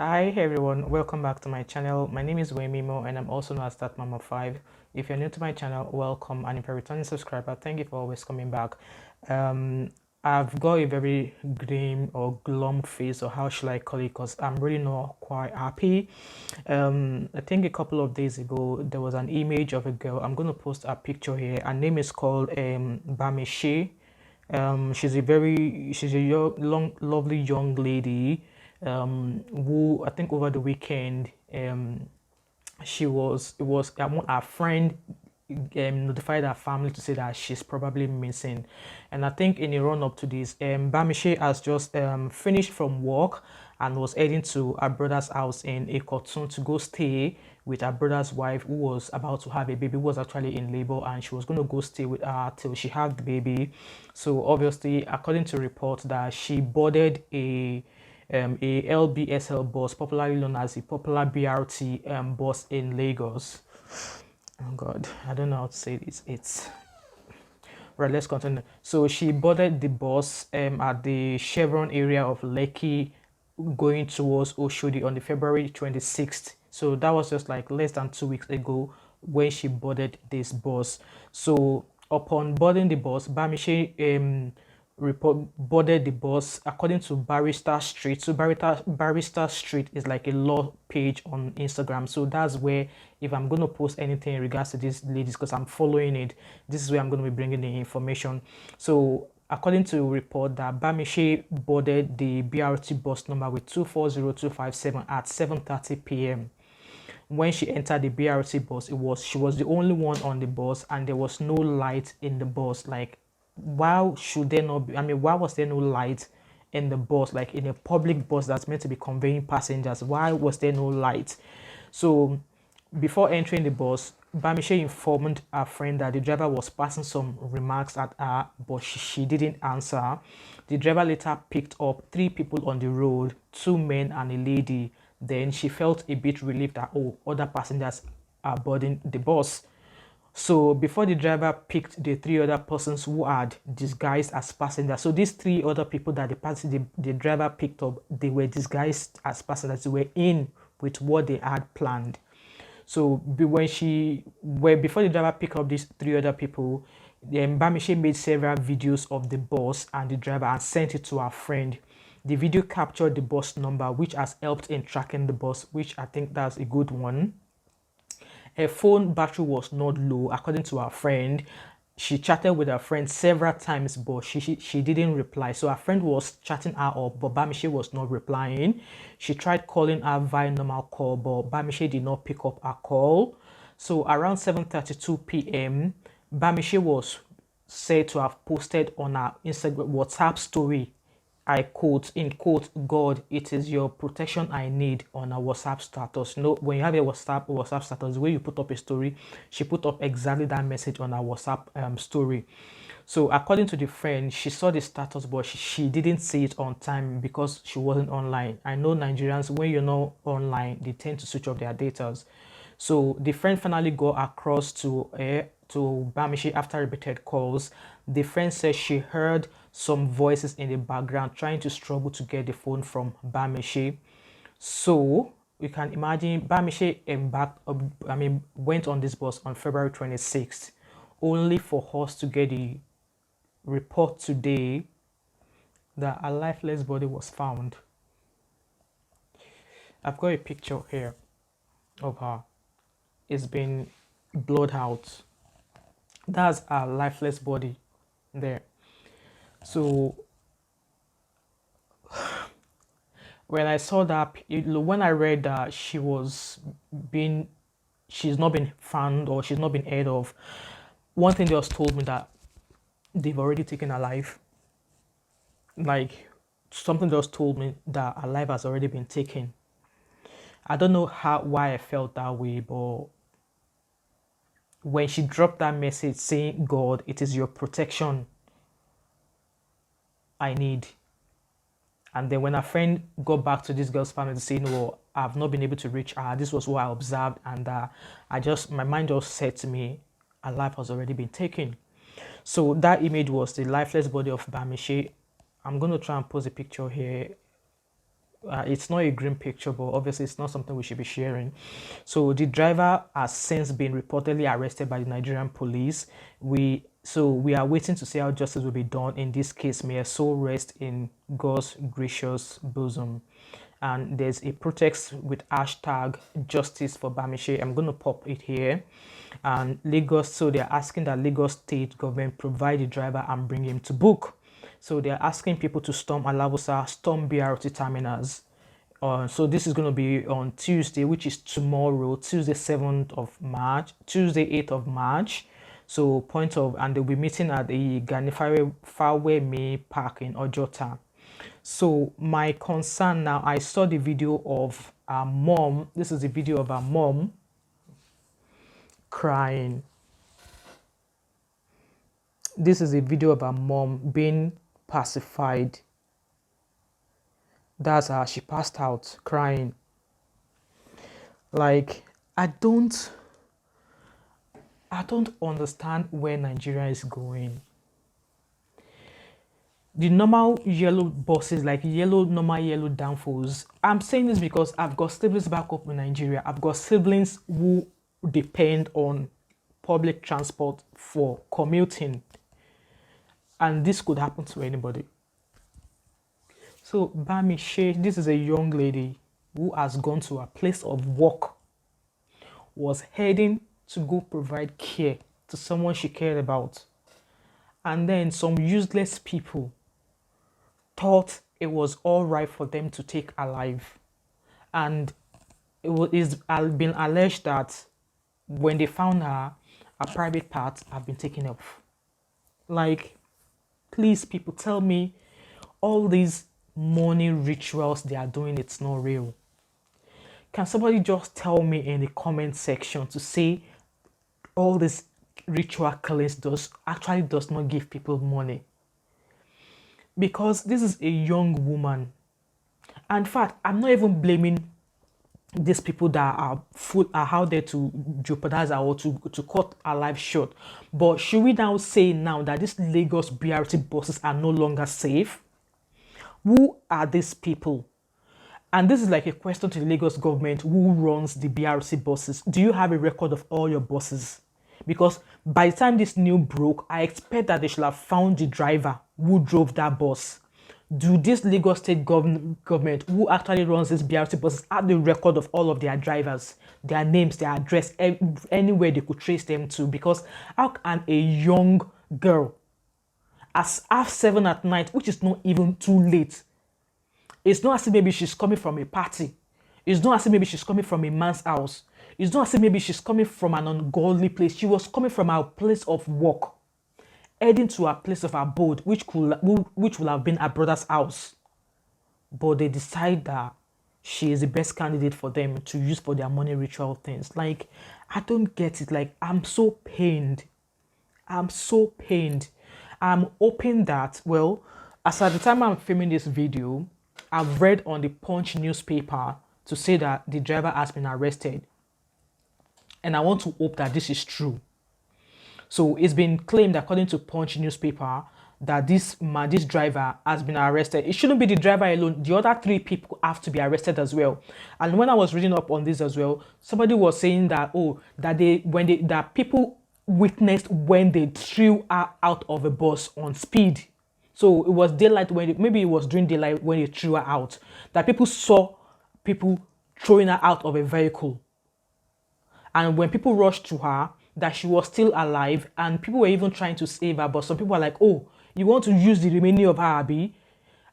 Hi everyone, welcome back to my channel. My name is Wemimo and I'm also known as that Mama 5. If you're new to my channel, welcome, and if you're a returning subscriber, thank you for always coming back. um I've got a very grim or glum face, or how should I call it, because I'm really not quite happy. I think a couple of days ago there was an image of a girl. I'm going to post a picture here. Her name is called Bamise. She's a lovely young lady, who I think over the weekend, it was our friend notified her family to say that she's probably missing. And I think in the run up to this, Bamise has just finished from work and was heading to her brother's house in Ekotun to go stay with her brother's wife, who was about to have a baby, who was actually in labor, and she was going to go stay with her till she had the baby. So obviously, according to reports, that she boarded a LBSL bus, popularly known as the popular BRT bus in Lagos. Oh God, I don't know how to say this. It's right. Let's continue. So she boarded the bus at the Chevron area of Lekki, going towards Oshodi on the February 26th. So that was just like less than 2 weeks ago when she boarded this bus. So upon boarding the bus, Bamise boarded the bus according to Barrister Street. So Barrister Street is like a law page on Instagram. So that's where, if I'm going to post anything in regards to these ladies, because I'm following it, this is where I'm going to be bringing the information. So according to report, that Bamise boarded the BRT bus number with 240257 at 7:30 p.m. When she entered the BRT bus, she was the only one on the bus, and there was no light in the bus. Like, why should there not be? I mean, why was there no light in the bus? Like in a public bus that's meant to be conveying passengers, why was there no light? So before entering the bus, Bamise informed her friend that the driver was passing some remarks at her, but she didn't answer. The driver later picked up three people on the road, two men and a lady. Then she felt a bit relieved that, oh, other passengers are boarding the bus. So before the driver picked the three other persons who had disguised as passengers, so these three other people that the driver picked up, they were disguised as passengers. They were in with what they had planned. So before the driver picked up these three other people, the Bamise made several videos of the bus and the driver and sent it to her friend. The video captured the bus number, which has helped in tracking the bus, which I think that's a good one. Her phone battery was not low, according to her friend. She chatted with her friend several times, but she didn't reply. So her friend was chatting her up, but Bamise was not replying. She tried calling her via normal call, but Bamise did not pick up her call. So around 7:32 p.m., Bamise was said to have posted on her Instagram WhatsApp story, I quote, in quote, "God, it is your protection I need," on a WhatsApp status. You know, when you have a WhatsApp status, where you put up a story, she put up exactly that message on her WhatsApp story. So according to the friend, she saw the status, but she didn't see it on time because she wasn't online. I know Nigerians, when you're not online, they tend to switch off their datas. So the friend finally got across to Bamise after repeated calls. The friend says she heard some voices in the background trying to struggle to get the phone from Bamise. So you can imagine Bamise went on this bus on February 26th, only for us to get the report today that a lifeless body was found. I've got a picture here of her. It's been blurred out. That's a lifeless body there. So when I saw that, when I read that she's not been found, or she's not been heard of, one thing just told me that they've already taken her life. Like, something just told me that her life has already been taken. I don't know why I felt that way, but when she dropped that message saying, "God, it is your protection I need," and then when a friend got back to this girl's family to say, "No, I've not been able to reach her. This was what I observed," and my mind just said to me, "A life has already been taken." So that image was the lifeless body of Bamise. I'm going to try and post a picture here. it's not a grim picture, but obviously it's not something we should be sharing. So the driver has since been reportedly arrested by the Nigerian police. We are waiting to see how justice will be done in this case. May her soul rest in God's gracious bosom. And there's a protest with hashtag justice for Bamise. I'm going to pop it here. And Lagos, so they're asking that Lagos state government provide the driver and bring him to book. So they're asking people to storm Alabusa, storm BRT terminals. So this is going to be on Tuesday, which is tomorrow, Tuesday 7th of March, Tuesday 8th of March. So and they'll be meeting at the Fawe May Park in Ojota. So my concern now, I saw the video of a mom. This is the video of a mom crying. This is a video of a mom being pacified. That's how she passed out crying. Like, I don't understand where Nigeria is going. The normal yellow buses, like normal yellow downfalls. I'm saying this because I've got siblings back up in Nigeria. I've got siblings who depend on public transport for commuting. And this could happen to anybody. So Bamise, this is a young lady who has gone to a place of work, was heading to go provide care to someone she cared about. And then some useless people thought it was all right for them to take her life. And it's been alleged that when they found her private parts have been taken off. Like, please, people, tell me all these morning rituals they are doing, it's not real. Can somebody just tell me in the comment section to say all this ritual killings does not give people money? Because this is a young woman. And in fact, I'm not even blaming these people that are out there to jeopardize her or to cut her life short. But should we now say now that these Lagos BRT buses are no longer safe? Who are these people? And this is like a question to the Lagos government who runs the BRT buses. Do you have a record of all your buses? Because by the time this news broke, I expect that they should have found the driver who drove that bus. Do this Lagos state government who actually runs this BRT buses have the record of all of their drivers, their names, their address, anywhere they could trace them to? Because how can a young girl at 7:30 at night, which is not even too late, it's not as if maybe she's coming from a party, it's not as if maybe she's coming from a man's house, it's not as if maybe she's coming from an ungodly place, she was coming from her place of work, heading to a place of abode, which would have been her brother's house. But they decide that she is the best candidate for them to use for their money ritual things. Like, I don't get it. Like, I'm so pained. I'm so pained. I'm hoping that, well, as at the time I'm filming this video, I've read on the Punch newspaper to say that the driver has been arrested. And I want to hope that this is true. So it's been claimed, according to Punch newspaper, that this driver has been arrested. It shouldn't be the driver alone. The other 3 people have to be arrested as well. And when I was reading up on this as well, somebody was saying that, that people witnessed when they threw her out of a bus on speed. So it was daylight maybe it was during daylight when they threw her out. That people saw people throwing her out of a vehicle. And when people rushed to her, that she was still alive, and people were even trying to save her, but some people were like, oh, you want to use the remaining of her, Abby?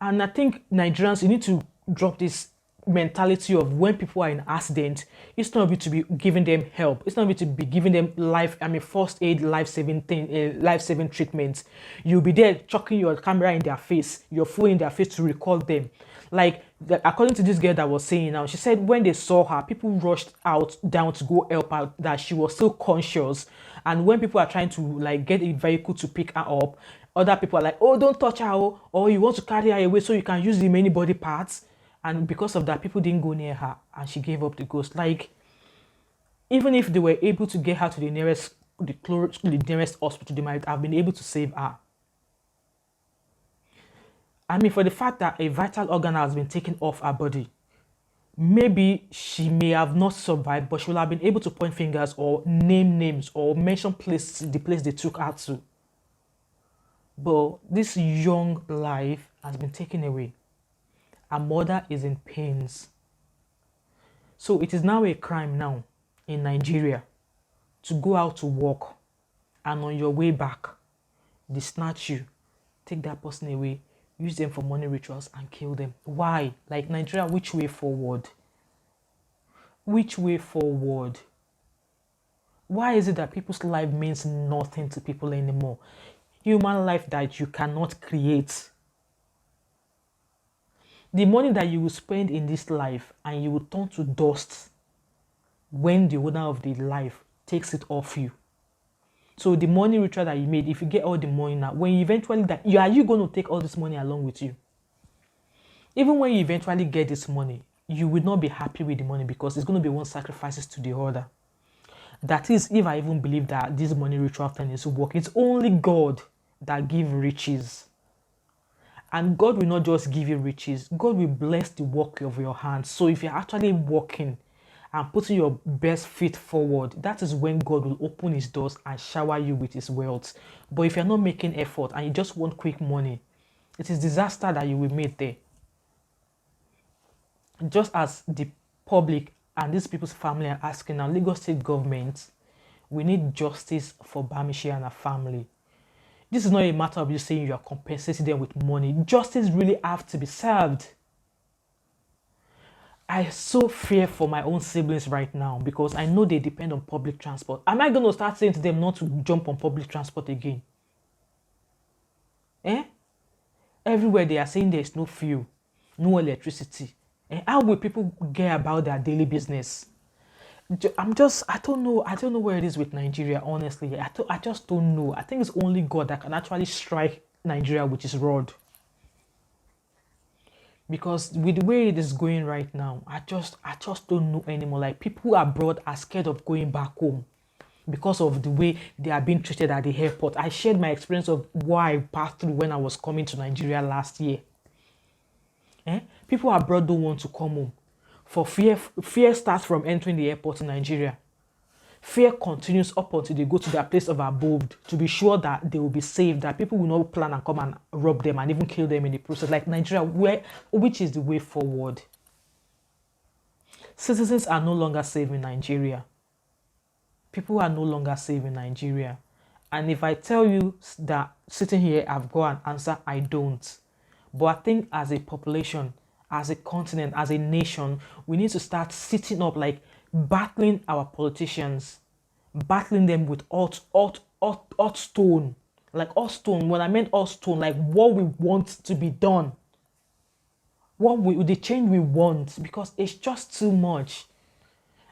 And I think Nigerians, you need to drop this mentality of when people are in accident, it's not to be giving them help, it's not to be giving them first aid, life-saving treatment. You'll be there chucking your camera in their face, your phone in their face to record them. Like, according to this girl that was saying now, she said when they saw her, people rushed down to go help her, that she was still conscious. And when people are trying to like get a vehicle to pick her up, other people are like, oh, don't touch her, or you want to carry her away so you can use the many body parts. And because of that, people didn't go near her, and she gave up the ghost. Like, even if they were able to get her to the nearest hospital, they might have been able to save her. I mean, for the fact that a vital organ has been taken off her body, maybe she may have not survived, but she will have been able to point fingers or name names or mention the place they took her to. But this young life has been taken away. Her mother is in pains. So it is now a crime now in Nigeria to go out to work, and on your way back, they snatch you, take that person away, use them for money rituals and kill them. Why? Like, Nigeria, which way forward? Which way forward? Why is it that people's life means nothing to people anymore? Human life that you cannot create. The money that you will spend in this life and you will turn to dust when the owner of the life takes it off you. So the money ritual that you made, if you get all the money now, when you eventually die, are you going to take all this money along with you? Even when you eventually get this money, you will not be happy with the money because it's going to be one sacrifices to the other. That is, if I even believe that this money ritual thing is working, it's only God that gives riches. And God will not just give you riches, God will bless the work of your hands. So if you're actually working and putting your best feet forward, that is when God will open his doors and shower you with his wealth. But if you're not making effort and you just want quick money, it is disaster that you will meet there. Just as the public and these people's family are asking now, Lagos state government, we need justice for Bamise and her family. This is not a matter of you saying you are compensating them with money. Justice really have to be served. I so fear for my own siblings right now because I know they depend on public transport. Am I going to start saying to them not to jump on public transport again? Everywhere they are saying there's no fuel, no electricity. How will people get about their daily business? I don't know where it is with Nigeria, honestly. I just don't know. I think it's only God that can actually strike Nigeria with his rod. Because with the way it is going right now, I just don't know anymore. Like, people abroad are scared of going back home because of the way they are being treated at the airport. I shared my experience of what I passed through when I was coming to Nigeria last year. People abroad don't want to come home. For fear starts from entering the airport in Nigeria. Fear continues up until they go to their place of abode to be sure that they will be safe, that people will not plan and come and rob them and even kill them in the process. Like Nigeria, which is the way forward? Citizens are no longer safe in Nigeria. People are no longer safe in Nigeria. And if I tell you that sitting here, I've got an answer, I don't. But I think as a population, as a continent, as a nation, we need to start sitting up, like battling our politicians, battling them with hot stone. Like hot stone, when I meant hot stone, like what we want to be done. The change we want, because it's just too much.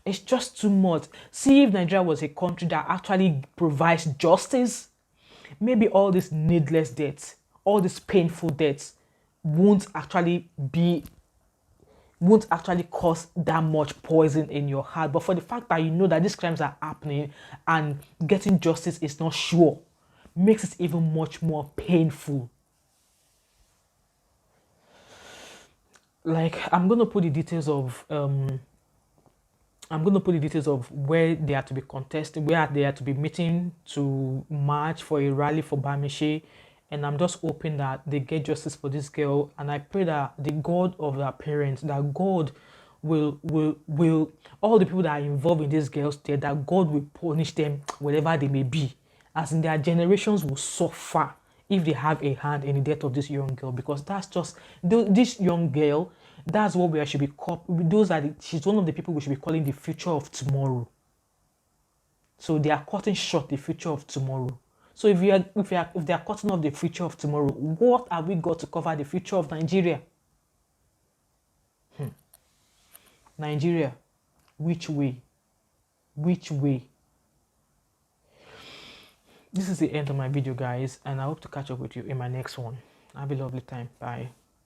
It's just too much. See, if Nigeria was a country that actually provides justice, maybe all this needless deaths, all these painful deaths won't actually cause that much poison in your heart. But for the fact that you know that these crimes are happening and getting justice is not sure, makes it even much more painful. Like, I'm gonna put the details of where they are to be contesting, where they are to be meeting to march for a rally for Bamise. And I'm just hoping that they get justice for this girl. And I pray that the God of their parents, that God will all the people that are involved in this girl's death, that God will punish them wherever they may be. As in, their generations will suffer if they have a hand in the death of this young girl. Because that's just, this young girl, that's what we should be called. She's one of the people we should be calling the future of tomorrow. So they are cutting short the future of tomorrow. So if they are cutting off the future of tomorrow, what have we got to cover the future of Nigeria? Nigeria, which way? Which way? This is the end of my video, guys, and I hope to catch up with you in my next one. Have a lovely time. Bye.